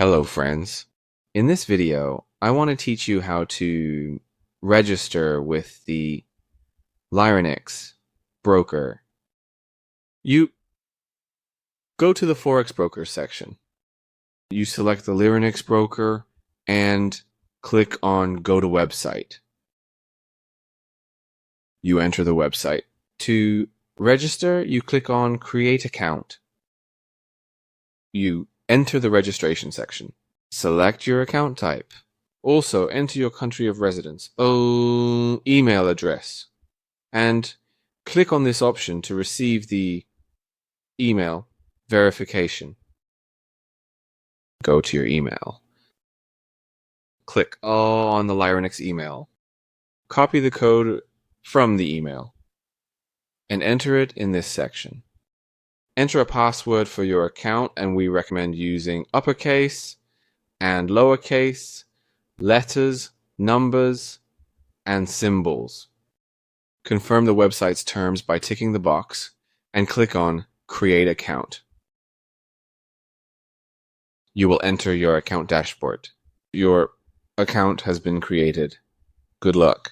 Hello friends. In this video, I want to teach you how to register with the Lirunex broker. You go to the Forex broker section. You select the Lirunex broker and click on Go to Website. You enter the website. To register, you click on Create Account. You enter the registration section. Select your account type. Also, enter your country of residence, email address, and click on this option to receive the email verification. Go to your email. Click on the Lirunex email. Copy the code from the email and enter it in this section. Enter a password for your account, and we recommend using uppercase and lowercase, letters, numbers, and symbols. Confirm the website's terms by ticking the box and click on Create Account. You will enter your account dashboard. Your account has been created. Good luck.